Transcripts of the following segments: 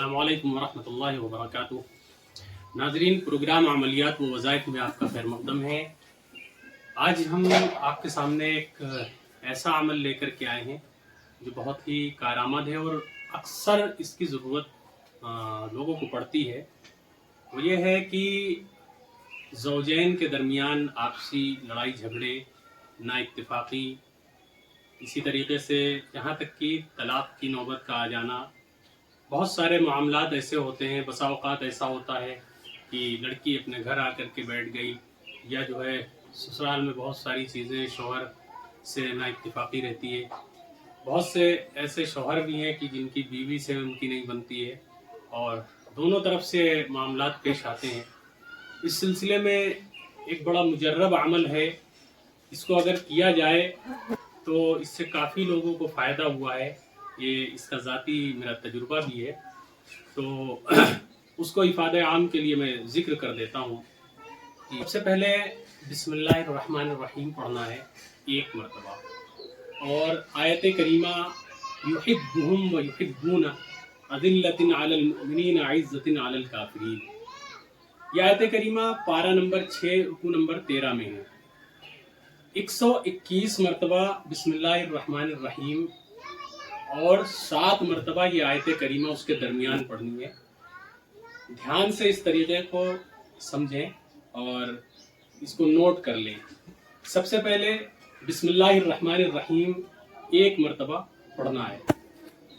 السلام علیکم ورحمۃ اللہ وبرکاتہ۔ ناظرین، پروگرام عملیات و وظائف میں آپ کا خیر مقدم ہے۔ آج ہم آپ کے سامنے ایک ایسا عمل لے کر کے آئے ہیں جو بہت ہی کارآمد ہے اور اکثر اس کی ضرورت لوگوں کو پڑتی ہے۔ وہ یہ ہے کہ زوجین کے درمیان آپسی لڑائی جھگڑے، نا اتفاقی، اسی طریقے سے یہاں تک کہ طلاق کی نوبت کا آ جانا، بہت سارے معاملات ایسے ہوتے ہیں۔ بسا اوقات ایسا ہوتا ہے کہ لڑکی اپنے گھر آ کر کے بیٹھ گئی، یا جو ہے سسرال میں بہت ساری چیزیں شوہر سے نا اتفاقی رہتی ہے۔ بہت سے ایسے شوہر بھی ہیں کہ جن کی بیوی سے ان کی نہیں بنتی ہے، اور دونوں طرف سے معاملات پیش آتے ہیں۔ اس سلسلے میں ایک بڑا مجرب عمل ہے، اس کو اگر کیا جائے تو اس سے کافی لوگوں کو فائدہ ہوا ہے۔ یہ اس کا ذاتی میرا تجربہ بھی ہے، تو اس کو افادہ عام کے لیے میں ذکر کر دیتا ہوں۔ سب سے پہلے بسم اللہ الرحمن الرحیم پڑھنا ہے 1 مرتبہ، اور آیت کریمہ یحبہم ویحبون اذلۃ علی المؤمنین عزۃ علی الکافرین، یہ آیت کریمہ پارہ نمبر 6 رکوع نمبر 13 میں ہے۔ 121 مرتبہ بسم اللہ الرحمن الرحیم اور 7 مرتبہ یہ آیت کریمہ اس کے درمیان پڑھنی ہے۔ دھیان سے اس طریقے کو سمجھیں اور اس کو نوٹ کر لیں۔ سب سے پہلے بسم اللہ الرحمن الرحیم 1 مرتبہ پڑھنا ہے،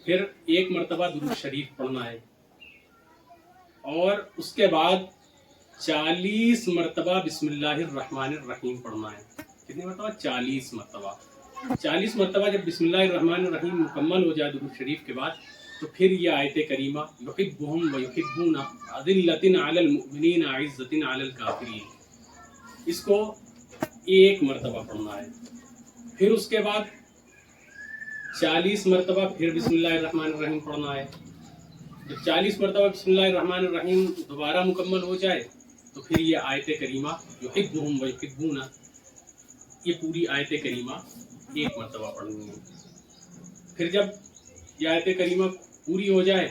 پھر 1 مرتبہ درود شریف پڑھنا ہے، اور اس کے بعد 40 مرتبہ بسم اللہ الرحمن الرحیم پڑھنا ہے۔ کتنی مرتبہ؟ 40 مرتبہ۔ 40 مرتبہ جب بسم اللہ الرحمن الرحیم مکمل ہو جائے درود شریف کے بعد، تو پھر یہ آیت کریمہ یحبہم ویحبون اذلۃ علی المؤمنین عزۃ علی الکافرین، اس کو 1 مرتبہ پڑھنا ہے۔ پھر اس کے بعد 40 مرتبہ پھر بسم اللہ الرحمن الرحیم پڑھنا ہے۔ جب 40 مرتبہ بسم اللہ الرحمن الرحیم دوبارہ مکمل ہو جائے تو پھر یہ آیت کریمہ یحبہم ویحبون، یہ پوری آیت کریمہ 1 مرتبہ پڑھنی ہے۔ پھر جب یہ آیت کریمہ پوری ہو جائے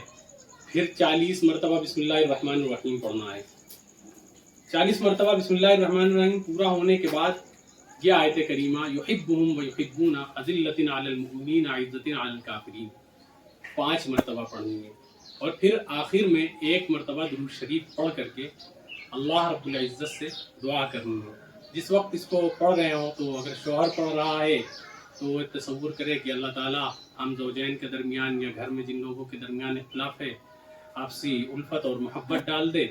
پھر 40 مرتبہ بسم اللہ الرحمن الرحیم پڑھنا ہے۔ 40 مرتبہ بسم اللہ الرحمن الرحیم پورا ہونے کے بعد یہ آیت کریمہ یحبہم ویحبون اذلۃ علی المؤمنین عزۃ علی الکافرین 5 مرتبہ پڑھنی ہے، اور پھر آخر میں 1 مرتبہ درود شریف پڑھ کر کے اللہ رب العزت سے دعا کرنی ہے۔ جس وقت اس کو پڑھ رہے ہوں تو اگر شوہر پڑھ رہا ہے تو وہ تصور کرے کہ اللہ تعالیٰ ہم زوجین کے درمیان یا گھر میں جن لوگوں کے درمیان اختلاف ہے آپسی الفت اور محبت ڈال دے،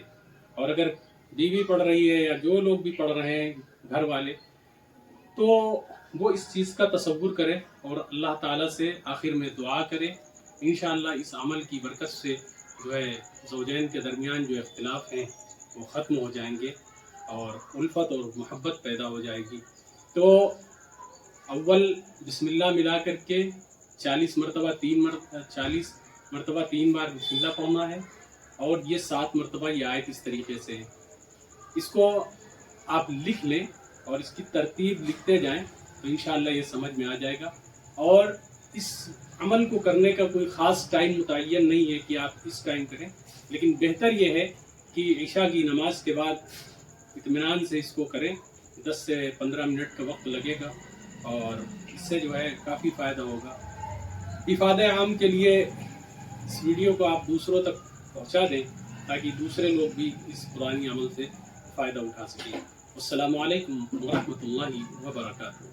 اور اگر بیوی پڑھ رہی ہے یا جو لوگ بھی پڑھ رہے ہیں گھر والے، تو وہ اس چیز کا تصور کرے اور اللہ تعالیٰ سے آخر میں دعا کرے۔ انشاءاللہ اس عمل کی برکت سے جو ہے زوجین کے درمیان جو اختلاف ہیں وہ ختم ہو جائیں گے اور الفت اور محبت پیدا ہو جائے گی۔ تو اول بسم اللہ ملا کر کے 40 مرتبہ 3 بار بسم اللہ پڑھنا ہے، اور یہ 7 مرتبہ یہ آیت اس طریقے سے ہے۔ اس کو آپ لکھ لیں اور اس کی ترتیب لکھتے جائیں تو انشاءاللہ یہ سمجھ میں آ جائے گا۔ اور اس عمل کو کرنے کا کوئی خاص ٹائم متعین نہیں ہے کہ آپ اس ٹائم کریں، لیکن بہتر یہ ہے کہ عشاء کی نماز کے بعد اطمینان سے اس کو کریں۔ 10 سے 15 منٹ کا وقت لگے گا، اور اس سے جو ہے کافی فائدہ ہوگا۔ افادہ عام کے لیے اس ویڈیو کو آپ دوسروں تک پہنچا دیں تاکہ دوسرے لوگ بھی اس قرآنی عمل سے فائدہ اٹھا سکیں۔ السلام علیکم ورحمۃ اللہ وبرکاتہ۔